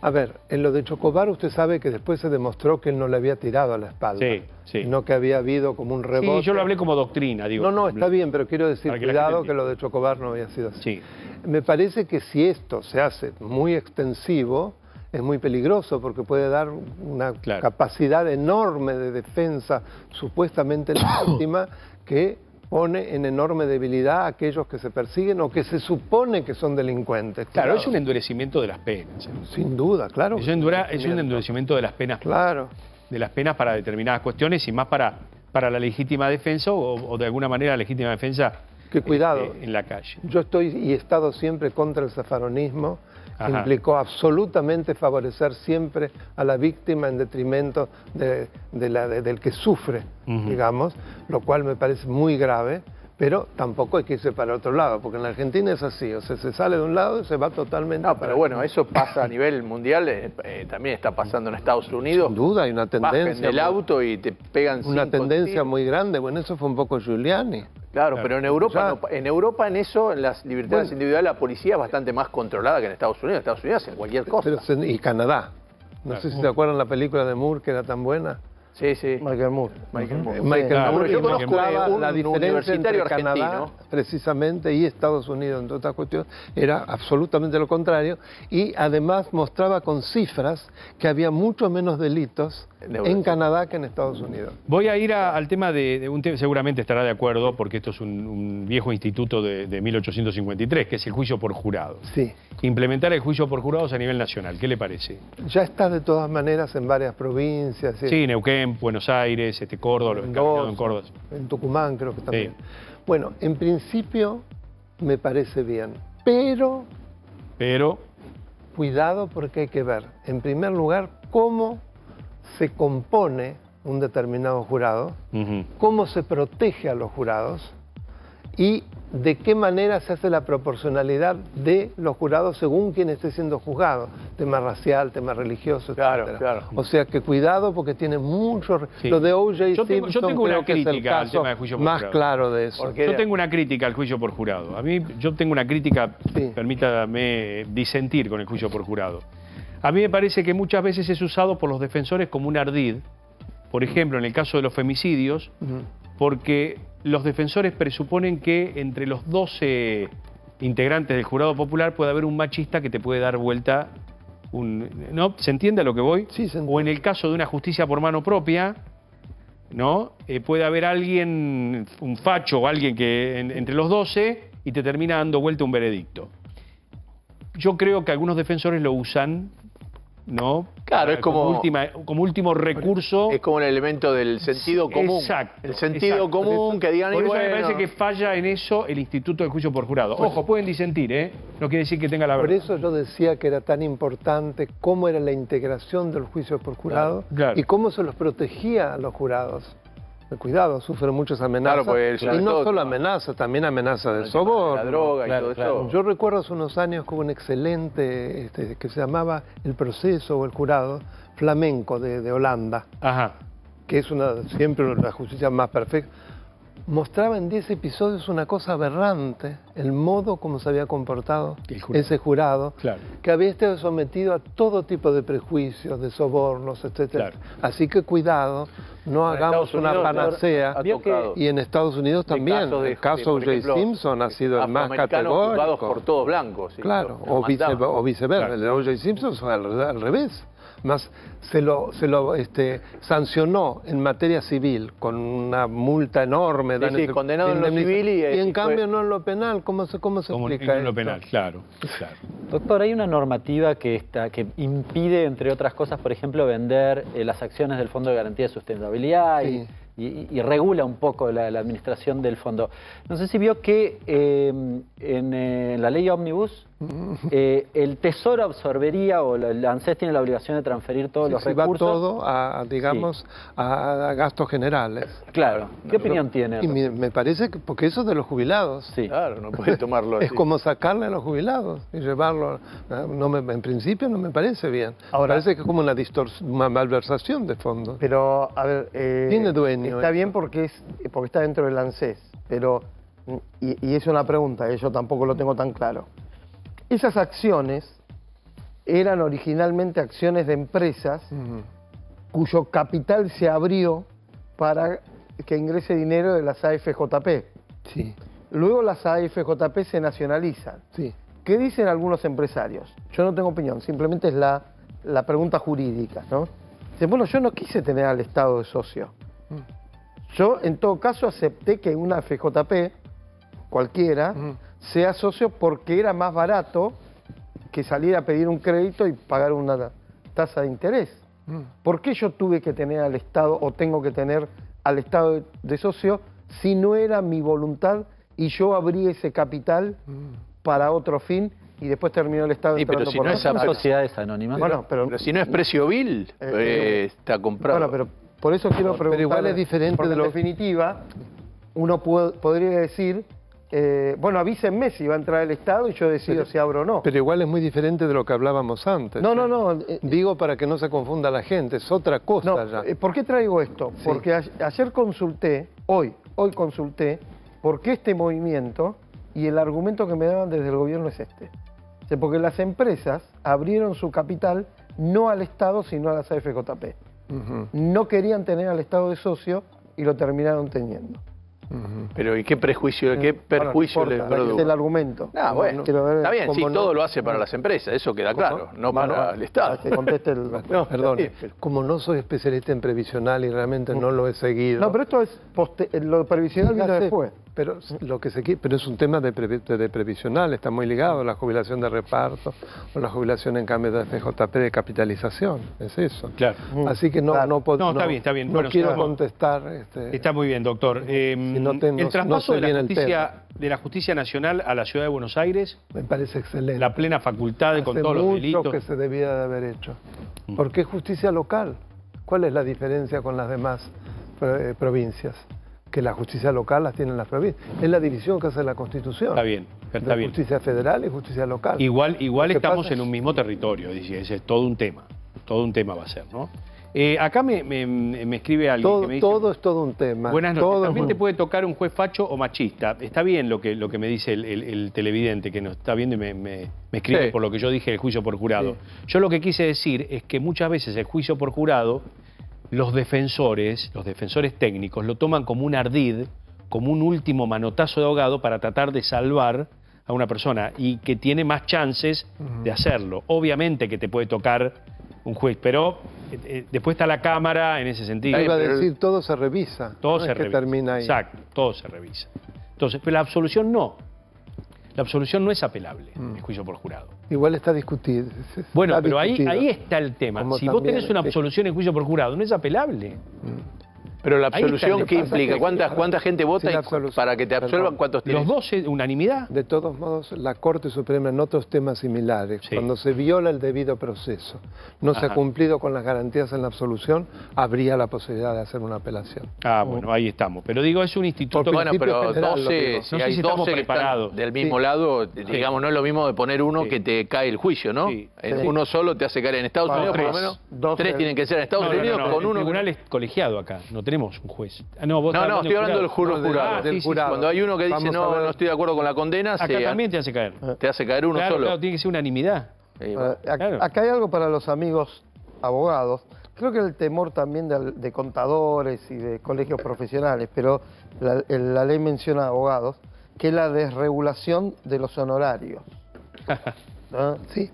A ver, en lo de Chocobar usted sabe que después se demostró que él no le había tirado a la espalda. Sí, sí. Sino que había habido como un rebote. Sí, yo lo hablé como doctrina, digo. No, está bien, pero quiero decir, Para que la cuidado gente que lo de Chocobar no había sido así. Sí. Me parece que si esto se hace muy extensivo, es muy peligroso porque puede dar una Claro. capacidad enorme de defensa supuestamente legítima que pone en enorme debilidad a aquellos que se persiguen o que se supone que son delincuentes. Claro, Cuidado. es un endurecimiento de las penas. Sin duda, claro. Es un endurecimiento de las penas, Claro. para determinadas cuestiones y más para la legítima defensa o de alguna manera la legítima defensa Que cuidado. en la calle. Yo estoy y he estado siempre contra el zafaronismo, que Ajá. implicó absolutamente favorecer siempre a la víctima en detrimento del que sufre, Ujú. digamos, lo cual me parece muy grave, pero tampoco hay que irse para otro lado, porque en la Argentina es así, o sea, se sale de un lado y se va totalmente... No, para pero bueno, eso pasa a nivel mundial, también está pasando en Estados Unidos. Sin duda hay una Bajan tendencia, del auto y te pegan una 5 tendencia tiros. muy grande, bueno, eso fue un poco Giuliani. Claro, pero en Europa, Ya. en Europa en eso, en las libertades Bueno. individuales, la policía es bastante más controlada que en Estados Unidos. En Estados Unidos hacen cualquier cosa. Y Canadá. No sé si se acuerdan la película de Moore, que era tan buena. Sí, sí. Michael Moore. Michael Moore. Michael Claro, Moore, yo y conozco mostraba un la diferencia universitario entre Canadá, argentino. precisamente, y Estados Unidos, entre otras cuestiones, era absolutamente lo contrario, y además mostraba con cifras que había mucho menos delitos en Canadá que en Estados Unidos. Voy a ir al tema de un tema, seguramente estará de acuerdo, porque esto es un viejo instituto de 1853, que es el juicio por jurado. Sí. Implementar el juicio por jurados a nivel nacional, ¿qué le parece? Ya está de todas maneras en varias provincias. Sí, Neuquén, Buenos Aires, Córdoba, lo encaminado en Córdoba. En Tucumán creo que también. Sí. Bueno, en principio me parece bien, pero cuidado porque hay que ver, en primer lugar, cómo se compone un determinado jurado, cómo se protege a los jurados y de qué manera se hace la proporcionalidad de los jurados según quien esté siendo juzgado, tema racial, tema religioso, etc. Claro. O sea que cuidado porque tiene mucho... Sí. Lo de O.J. Yo tengo Simpson una creo que es el crítica al caso tema del juicio por más jurado. claro de eso. Porque Yo tengo una crítica al juicio por jurado. Yo tengo una crítica, Sí. permítame disentir con el juicio por jurado. A mí me parece que muchas veces es usado por los defensores como un ardid, por ejemplo, en el caso de los femicidios, porque los defensores presuponen que entre los 12 integrantes del jurado popular puede haber un machista que te puede dar vuelta ¿no? ¿Se entiende a lo que voy? Sí, se entiende. O en el caso de una justicia por mano propia, ¿no? Puede haber alguien, un facho o alguien que entre los 12 y te termina dando vuelta un veredicto. Yo creo que algunos defensores lo usan, ¿no? Claro, es como último recurso. Es como un elemento del sentido común. Exacto. El sentido exacto. común que digan Por y eso me bueno. parece que falla en eso el Instituto del Juicio por Jurado. Ojo, pueden disentir, ¿eh? No quiere decir que tenga la Por verdad. eso yo decía que era tan importante cómo era la integración del juicio por jurado Claro. y cómo se los protegía a los jurados. Cuidado, sufren muchas amenazas. Claro, pues, y sobre no todo solo con- amenazas, también amenazas de La soborno. droga y todo eso. Yo recuerdo hace unos años que hubo un excelente que se llamaba El Proceso o El Jurado flamenco de Holanda, Ajá. que es siempre la justicia más perfecta. Mostraba en 10 episodios una cosa aberrante, el modo como se había comportado El jurado. ese jurado, Claro. que había estado sometido a todo tipo de prejuicios, de sobornos, etcétera. Claro. Así que cuidado, no hagamos Estados una Unidos panacea. ha tocado. Y en Estados Unidos De también. casos de- El caso por O.J. ejemplo, Simpson ha sido el más afroamericanos juzgados categórico. por todos blancos. ¿sí? Claro, Los mandaban. o viceversa. Claro. El de O.J. Simpson fue al revés. Más se lo sancionó en materia civil con una multa enorme. Sí, condenado en lo civil y en fue- cambio no en lo penal. ¿Cómo se Como explica en lo esto? penal, claro. Doctor, hay una normativa que impide, entre otras cosas, por ejemplo, vender las acciones del Fondo de Garantía de Sustentabilidad Sí. y regula un poco la administración del fondo. No sé si vio que en la ley Ómnibus el Tesoro absorbería o el ANSES tiene la obligación de transferir todos los Sí, recursos. va todo a gastos generales. Claro. ¿Qué opinión tiene? Y me parece que, porque eso es de los jubilados. Sí. Claro, no puede tomarlo así. Es como sacarle a los jubilados y llevarlo. En principio no me parece bien. Ahora- Parece que es como una malversación de fondos. Pero, a ver, Tiene dueño está esto. bien porque está dentro del ANSES, pero, y es una pregunta, yo tampoco lo tengo tan claro. Esas acciones eran originalmente acciones de empresas cuyo capital se abrió para que ingrese dinero de las AFJP. Sí, Luego las AFJP se nacionalizan. sí. ¿Qué dicen algunos empresarios? Yo no tengo opinión, simplemente es la pregunta jurídica, ¿no? Dicen, bueno, yo no quise tener al Estado de socio. Yo, en todo caso, acepté que una FJP, cualquiera, sea socio porque era más barato que salir a pedir un crédito y pagar una tasa de interés. ¿Por qué yo tuve que tener al Estado o tengo que tener al Estado de socio si no era mi voluntad y yo abrí ese capital para otro fin y después terminó el Estado Sí, pero entrando si por no la es Son tasa? sociedades anónimas. Bueno, Pero si no es precio vil, está comprado. Bueno, pero por eso quiero preguntar. Pero igual es diferente porque de lo en definitiva, uno podría decir, bueno, avísenme si va a entrar el Estado y yo decido si abro o no. Pero igual es muy diferente de lo que hablábamos antes. No. Digo para que no se confunda la gente, es otra cosa No, ya. ¿por qué traigo esto? Sí. Porque ayer consulté, hoy consulté, por qué este movimiento y el argumento que me daban desde el gobierno es este. Porque las empresas abrieron su capital no al Estado, sino a las AFJP. no querían tener al Estado de socio y lo terminaron teniendo. Pero ¿y qué prejuicio, qué perjuicio bueno, no le importa, produjo? es el argumento. Ah, bueno, Quiero ver está bien, sí, cómo todo lo hace para las empresas, eso queda claro, no para el Estado. Que conteste el... No, Perdón, está bien, como no soy especialista en previsional y realmente no lo he seguido. No, pero esto es lo previsional vino Ya sé, después. Pero lo que se quiere, pero es un tema de previsional, está muy ligado a la jubilación de reparto o la jubilación en cambio de FJP de capitalización, es eso. Claro. Así que no está bien, está bien. No Bueno, quiero estamos- contestar. Está muy bien, doctor. El traspaso sé bien el de la Justicia Nacional a la Ciudad de Buenos Aires, Me parece excelente. la plena facultad con Hace todos los mucho delitos. que se debía de haber hecho. Porque es justicia local. ¿Cuál es la diferencia con las demás provincias? Que la justicia local las tienen las provincias. Es la división que hace la Constitución. Está bien, está de bien. justicia federal y justicia local. Igual Lo que estamos pasa en es- un mismo territorio, dice, ese es todo un tema va a ser, ¿no? Acá me escribe alguien que me dice... Todo es todo un tema. Buenas noches. Todo es También un- te puede tocar un juez facho o machista. Está bien lo que me dice el televidente que nos está viendo y me escribe Sí. por lo que yo dije del juicio por jurado. Yo lo que quise decir es que muchas veces el juicio por jurado, los defensores técnicos, lo toman como un ardid, como un último manotazo de ahogado para tratar de salvar a una persona y que tiene más chances de hacerlo. Obviamente que te puede tocar un juez, pero después está la Cámara en ese sentido. Iba a pero- decir, todo se revisa. Todo no se es que revisa. termina ahí. Exacto, todo se revisa. Entonces, pero la absolución no. La absolución no es apelable, el juicio por jurado. Igual está discutido. Bueno, Está pero discutido. ahí está el tema. Como Si vos también, tenés una sí. absolución en juicio por jurado, no es apelable. Pero la Ahí está, absolución, lo ¿qué que pasa implica? es que- ¿Cuánta gente vota Sí, la y absolución. para que te absuelvan? Perdón. ¿Cuántos tienes? Los dos, unanimidad. De todos modos, la Corte Suprema en otros temas similares, Sí. cuando se viola el debido proceso, no se ha Ajá. cumplido con las garantías en la absolución, habría la posibilidad de hacer una apelación. Ah, bueno, ahí estamos. Pero digo, es un instituto... Por Bueno, principio pero general, lo 12, digo. si No sé hay si estamos 12 que preparados. están del mismo Sí. lado, digamos, no es lo mismo de poner uno Sí. que te cae el juicio, ¿no? Sí. Sí. Uno solo te hace caer en Estados Bueno, Unidos, por lo tres. menos. 12. 3 tienen que ser en Estados No, no, Unidos no, con el uno. tribunal es colegiado acá, no tenemos un juez. No, vos No, estás no, estoy hablando del jurado. No, Ah, del sí, sí, jurado. Cuando hay uno que dice Vamos a no, ver. no estoy de acuerdo con la condena, Acá también te hace caer. te hace caer uno Claro, solo. claro, tiene que ser unanimidad. Claro. Acá hay algo para los amigos abogados. Creo que el temor también de contadores y de colegios profesionales, pero la ley menciona abogados, que es la desregulación de los honorarios. ¿No? Sí,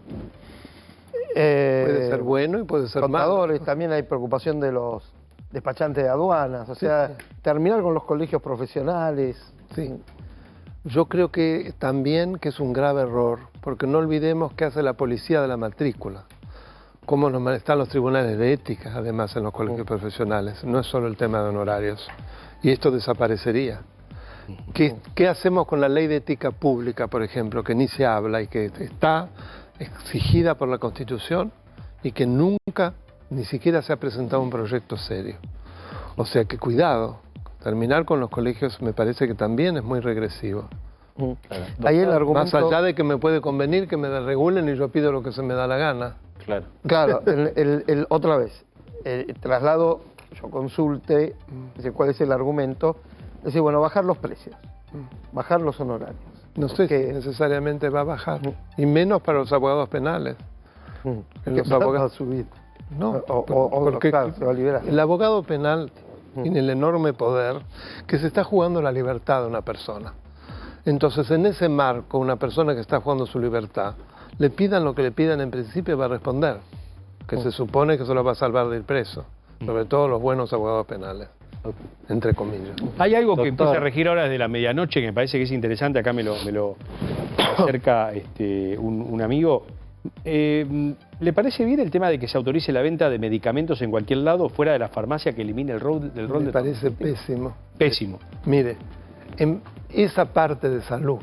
puede ser bueno y puede ser malo. Contadores, también hay preocupación de los despachantes de aduanas, o sea, terminar con los colegios profesionales. Sí. Yo creo que también que es un grave error, porque no olvidemos qué hace la policía de la matrícula, cómo están los tribunales de ética, además, en los colegios profesionales. No es solo el tema de honorarios. Y esto desaparecería. ¿Qué hacemos con la ley de ética pública, por ejemplo, que ni se habla y que está exigida por la Constitución y que nunca, ni siquiera se ha presentado un proyecto serio? O sea que cuidado, terminar con los colegios me parece que también es muy regresivo. Ahí el argumento... Más allá de que me puede convenir que me regulen y yo pido lo que se me da la gana. Claro. Claro, otra vez, traslado, yo consulte, dice, cuál es el argumento, dice, bueno, bajar los precios, bajar los honorarios. No sé si necesariamente va a bajar, y menos para los abogados penales. En ¿Qué los va a abogados... subir? No, porque claro, se va a liberar. el abogado penal tiene el enorme poder que se está jugando la libertad de una persona. Entonces, en ese marco, una persona que está jugando su libertad, le pidan lo que le pidan, en principio va a responder, que se supone que se lo va a salvar de ir preso, sobre todo los buenos abogados penales, entre comillas. Hay algo que Doctor. empieza a regir ahora desde la medianoche que me parece que es interesante, acá me lo acerca un amigo. ¿Le parece bien el tema de que se autorice la venta de medicamentos en cualquier lado fuera de la farmacia que elimine el rol del Me parece pésimo. Pésimo. Mire, en esa parte de salud,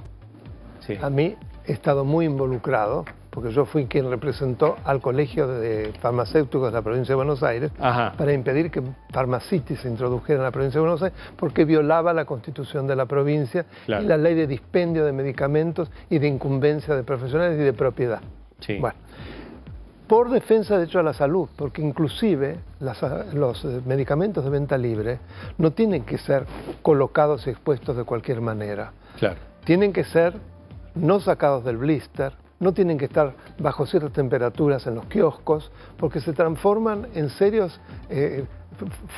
Sí. a mí he estado muy involucrado, porque yo fui quien representó al Colegio de Farmacéuticos de la Provincia de Buenos Aires Ajá. para impedir que Farmacitis se introdujera en la Provincia de Buenos Aires, porque violaba la Constitución de la provincia Claro. y la ley de dispendio de medicamentos y de incumbencia de profesionales y de propiedad. Sí. Bueno, por defensa de hecho a la salud, porque inclusive los medicamentos de venta libre no tienen que ser colocados y expuestos de cualquier manera. Claro. Tienen que ser no sacados del blister, no tienen que estar bajo ciertas temperaturas en los kioscos, porque se transforman en serios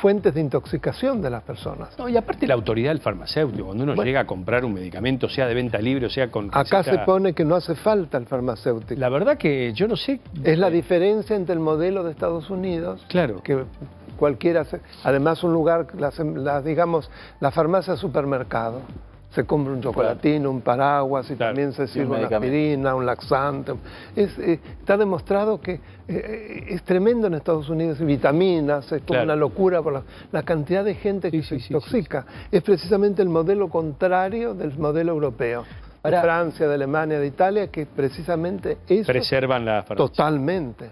fuentes de intoxicación de las personas. No, y aparte la autoridad del farmacéutico, cuando uno llega a comprar un medicamento, sea de venta libre o sea con receta... Acá se pone que no hace falta el farmacéutico. La verdad que yo no sé... Es la diferencia entre el modelo de Estados Unidos, Claro. que cualquiera... Además un lugar, digamos, la farmacia supermercado. Se compra un chocolatín, un paraguas y Claro. también se sirve una medicamento. aspirina, un laxante. Está demostrado que es tremendo en Estados Unidos, y vitaminas, es como Claro. una locura por la cantidad de gente que se sí, intoxica. Es precisamente el modelo contrario del modelo europeo. Ahora- de Francia, de Alemania, de Italia, que precisamente eso... Preservan la farmacia. Totalmente.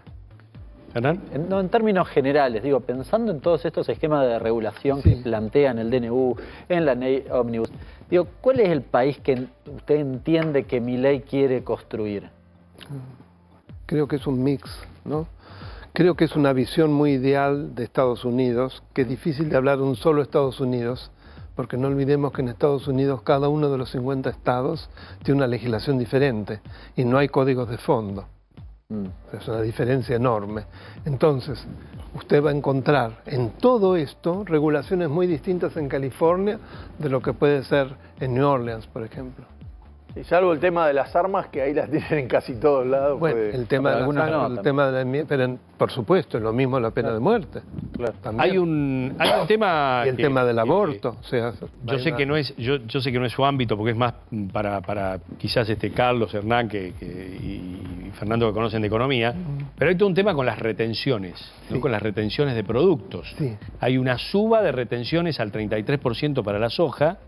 ¿Hernán? No, en términos generales, digo, pensando en todos estos esquemas de regulación que plantean el DNU, en la ley Omnibus, digo, ¿cuál es el país que usted entiende que Milei quiere construir? Creo que es un mix, ¿no? Creo que es una visión muy ideal de Estados Unidos, que es difícil de hablar de un solo Estados Unidos, porque no olvidemos que en Estados Unidos cada uno de los 50 estados tiene una legislación diferente y no hay códigos de fondo. Es una diferencia enorme. Entonces, usted va a encontrar en todo esto regulaciones muy distintas en California de lo que puede ser en New Orleans, por ejemplo. Y salvo el tema de las armas, que ahí las tienen en casi todos lados. Bueno, puede- el tema de algunas las no, armas, el tema de la, pero por supuesto, es lo mismo la pena de muerte. Claro. También. Hay un tema... Y el que- tema del que- aborto. O sea, Yo sé que no es, yo sé que no es su ámbito, porque es más para quizás Carlos, Hernán y Fernando, que conocen de economía, pero hay todo un tema con las retenciones, ¿no? Sí. Con las retenciones de productos. Sí. Hay una suba de retenciones al 33% para la soja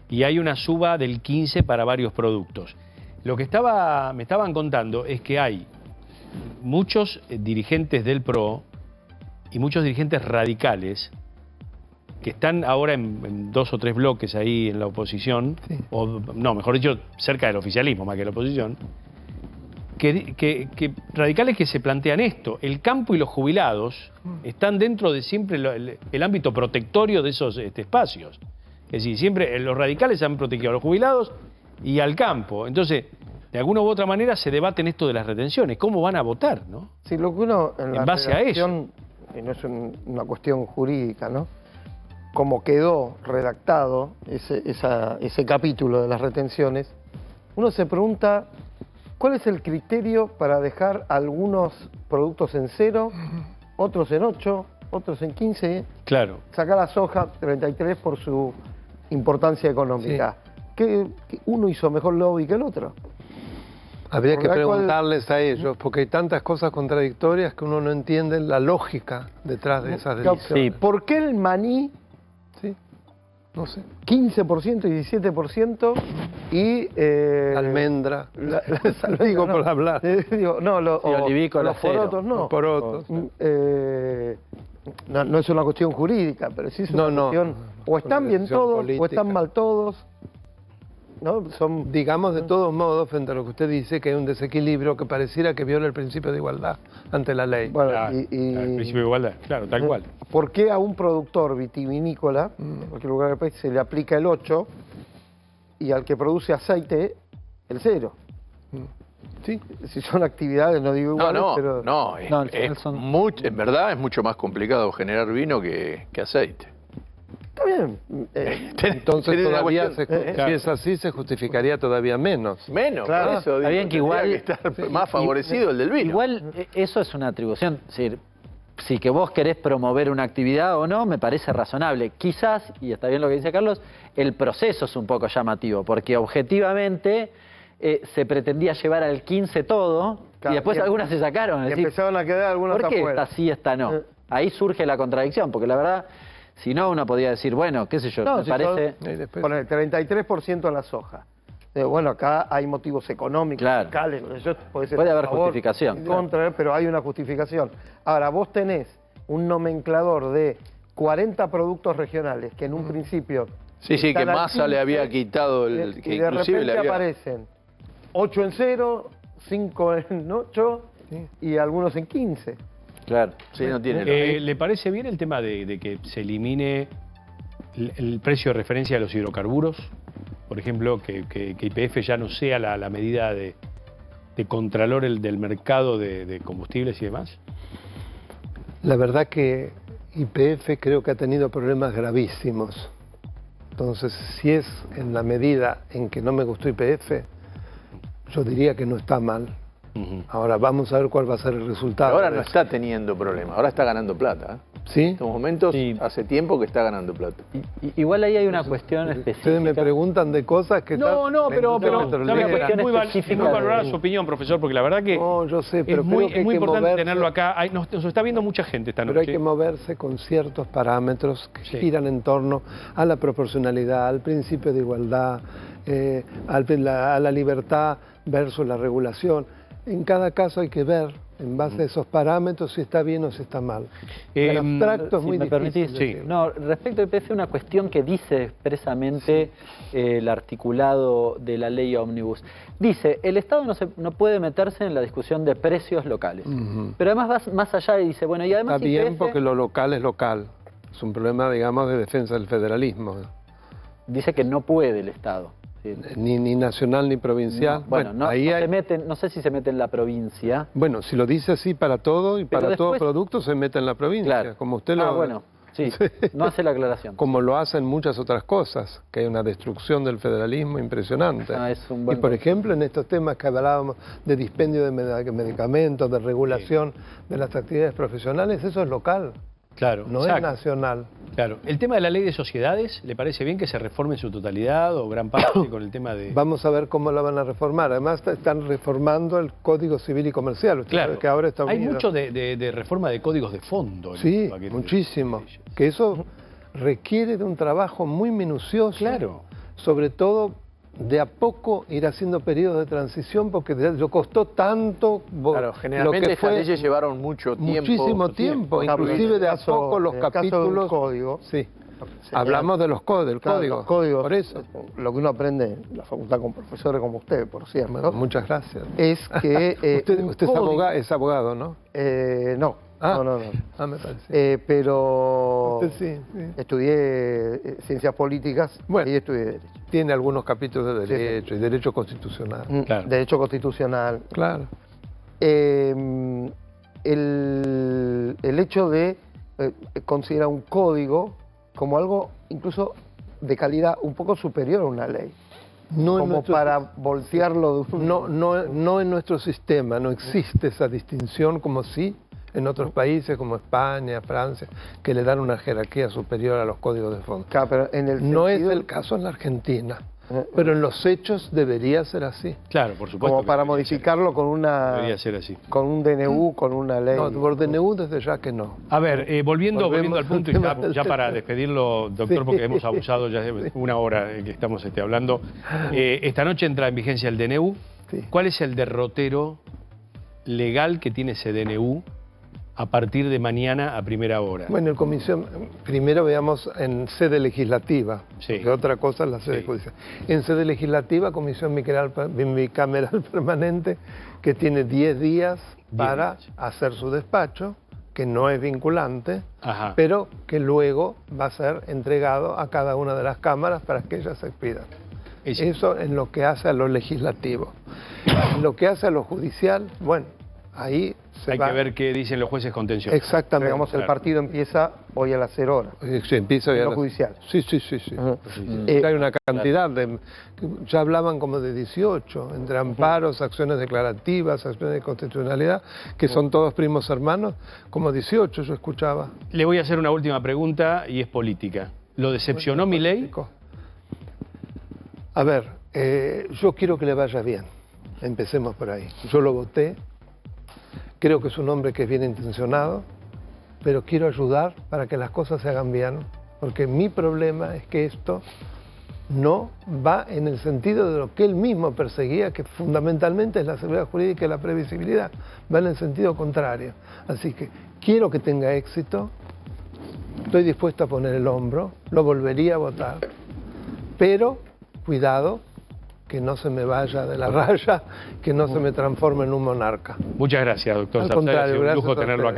y hay una suba del 15% para varios productos. Lo que me estaban contando es que hay muchos dirigentes del PRO y muchos dirigentes radicales que están ahora en 2 o 3 bloques ahí en la oposición, Sí. o no, mejor dicho, cerca del oficialismo más que la oposición, que radicales que se plantean esto. El campo y los jubilados están dentro de siempre el ámbito protectorio de esos espacios. Es decir, siempre los radicales han protegido a los jubilados y al campo. Entonces, de alguna u otra manera se debaten esto de las retenciones. ¿Cómo van a votar, no? Sí, lo que uno en la base a eso. redacción, y no es una cuestión jurídica, ¿no? Como quedó redactado ese capítulo de las retenciones, uno se pregunta cuál es el criterio para dejar algunos productos en 0, otros en 8, otros en 15, Claro. sacar la soja 33 por su importancia económica. ¿Qué uno hizo mejor lobby que el otro? Habría Por que la cual- preguntarles a ellos, porque hay tantas cosas contradictorias que uno no entiende la lógica detrás de esas decisiones. ¿Por qué el maní Sí, no sé. 15% y 17% y... Almendra. Lo Digo por hablar. Digo, no, Sí, olivícola los porotos cero. no. Porotos. No es una cuestión jurídica, pero sí es una No, no. cuestión... O están Una bien decisión todos, o política. están mal todos. ¿No? Son... Digamos de todos modos, frente a lo que usted dice, que hay un desequilibrio que pareciera que viola el principio de igualdad ante la ley. Bueno, Claro, y- claro, el principio de igualdad, claro, tal cual. ¿Por qué a un productor vitivinícola, en cualquier lugar del país, se le aplica el 8 y al que produce aceite el 0? Sí. Si son actividades, no digo iguales, pero... No, No, al final son- en verdad es mucho más complicado generar vino que aceite. Está bien. Entonces Tenés una todavía, cuestión- si es así, se justificaría todavía menos. Menos, Claro. por eso Está digo, bien que tendría igual- estar más favorecido el del vino. Igual eso es una atribución. Es decir, si que vos querés promover una actividad o no, me parece razonable. Quizás, y está bien lo que dice Carlos, el proceso es un poco llamativo, porque objetivamente se pretendía llevar al 15 todo, Claro, y después y- algunas se sacaron. y Es decir, empezaron a quedar algunas ¿por qué afuera. esta sí, esta no? Ahí surge la contradicción, porque la verdad, si no, uno podía decir, bueno, qué sé yo, No, me si parece... Y después- Con el 33% en la soja. Bueno, acá hay motivos económicos, Claro. fiscales, eso puede ser Puede a haber favor, justificación. en contra, pero hay una justificación. Ahora, vos tenés un nomenclador de 40 productos regionales que en un principio... Sí, sí, que están al Massa le 15, había quitado el... que y de inclusive repente le había... aparecen 8 en 0, 5 en 8 y algunos en 15. Claro. Sí, no tiene... ¿Le parece bien el tema de que se elimine el precio de referencia de los hidrocarburos? Por ejemplo, que YPF ya no sea la medida contralor del mercado de combustibles y demás? La verdad que YPF creo que ha tenido problemas gravísimos. Entonces, si es en la medida en que no me gustó YPF, yo diría que no está mal. Ahora vamos a ver cuál va a ser el resultado. Ahora no está teniendo problemas, ahora está ganando plata. ¿Sí? En estos momentos, Sí. Hace tiempo que está ganando plata. Igual ahí hay una cuestión específica. Ustedes me preguntan de cosas que... No, pero Una ¿sabe qué? cuestión Es muy específica valorada de- su opinión, profesor, porque la verdad que No, yo sé, pero es creo muy, que es hay muy que importante moverse. tenerlo acá. Nos está viendo mucha gente esta Pero hay noche. que moverse con ciertos parámetros que Sí. giran en torno a la proporcionalidad, al principio de igualdad, a la libertad versus la regulación. En cada caso hay que ver, en base a esos parámetros, si está bien o si está mal. El abstracto es Si muy me difícil. permitís, decirlo. no, respecto a YPF, una cuestión que dice expresamente el articulado de la ley ómnibus. Dice, el Estado no puede meterse en la discusión de precios locales. Pero además va más allá y dice, bueno, y además Está bien YPF porque lo local es local. Es un problema, digamos, de defensa del federalismo. dice que no puede el Estado. ¿Sí? Ni nacional ni provincial. No, bueno, no, ahí no hay- se meten, no sé si se mete en la provincia. Bueno, si lo dice así para todo y Pero para todo después- producto se mete en la provincia, Claro. como usted lo bueno, sí, no hace la aclaración. como lo hacen muchas otras cosas, que hay una destrucción del federalismo impresionante. Es un buen y por punto. ejemplo, en estos temas que hablábamos de dispendio de medicamentos, de regulación de las actividades profesionales, eso es local, Claro, no exacto. es nacional. Claro. ¿El tema de la ley de sociedades le parece bien que se reforme en su totalidad o gran parte con el tema de...? Vamos a ver cómo la van a reformar. Además, están reformando el Código Civil y Comercial. Usted Claro. sabe que ahora está Hay unido. mucho de reforma de códigos de fondo. en Sí, el paquete de muchísimo. leyes. Que eso requiere de un trabajo muy minucioso. Claro. Sobre todo, de a poco ir haciendo periodos de transición, porque lo costó tanto. Claro, generalmente estas leyes llevaron mucho tiempo. Muchísimo tiempo, inclusive de a poco los en el caso de un capítulos. código, Sí. sería- Hablamos de los del Claro, código. los códigos, Por eso. lo que uno aprende en la facultad con profesores como usted, por cierto, Muchas gracias. es que... Usted es abogado, ¿no? No, Ah. no. Me parece. Pero Usted sí. estudié ciencias políticas Bueno. y estudié Derecho. Tiene algunos capítulos de Sí, sí. derecho y derecho constitucional. Claro. Derecho constitucional. Claro. El hecho de considerar un código como algo incluso de calidad un poco superior a una ley. No en como nuestro- para voltearlo de un... No en nuestro sistema, no existe esa distinción como sí en otros países como España, Francia, que le dan una jerarquía superior a los códigos de fondo. Claro, pero en el No es sentido- el caso en la Argentina, pero en los hechos debería ser así. Claro, por supuesto. como que para debería ser. modificarlo con Debería ser así. con un DNU, con una ley. No, por DNU desde ya que no. A ver, volviendo Volvemos al punto, y al tema del ya para tema. despedirlo, doctor, Sí. porque hemos abusado ya de una hora que estamos hablando. Esta noche entra en vigencia el DNU. Sí. ¿Cuál es el derrotero legal que tiene ese DNU a partir de mañana a primera hora? Bueno, en comisión, primero veamos en sede legislativa, Sí. porque otra cosa es la sede Sí. judicial. En sede legislativa, comisión bicameral permanente, que tiene 10 días para días. hacer su despacho, que no es vinculante, Ajá. pero que luego va a ser entregado a cada una de las cámaras para que ellas se expidan. Es- Eso en lo que hace a lo legislativo. En lo que hace a lo judicial, bueno, ahí se Hay va. que ver qué dicen los jueces contenciosos. Exactamente. Digamos, el Claro. partido empieza hoy a las 0 horas. Sí, empieza En ya lo la- judicial. Sí. Ajá. Ya hay una cantidad de... Ya hablaban como de 18, entre amparos, acciones declarativas, acciones de constitucionalidad, que son todos primos hermanos, como 18 yo escuchaba. Le voy a hacer una última pregunta y es política. ¿Lo decepcionó mi ley? A ver, yo quiero que le vaya bien. Empecemos por ahí. Yo lo voté. Creo que es un hombre que es bien intencionado, pero quiero ayudar para que las cosas se hagan bien, porque mi problema es que esto no va en el sentido de lo que él mismo perseguía, que fundamentalmente es la seguridad jurídica y la previsibilidad, va en el sentido contrario. Así que quiero que tenga éxito, estoy dispuesto a poner el hombro, lo volvería a votar, pero cuidado, que no se me vaya de la raya, que no se me transforme en un monarca. Muchas gracias, doctor Al Sapsay. Ha contrario, sido un gracias lujo a tenerlo ustedes. acá.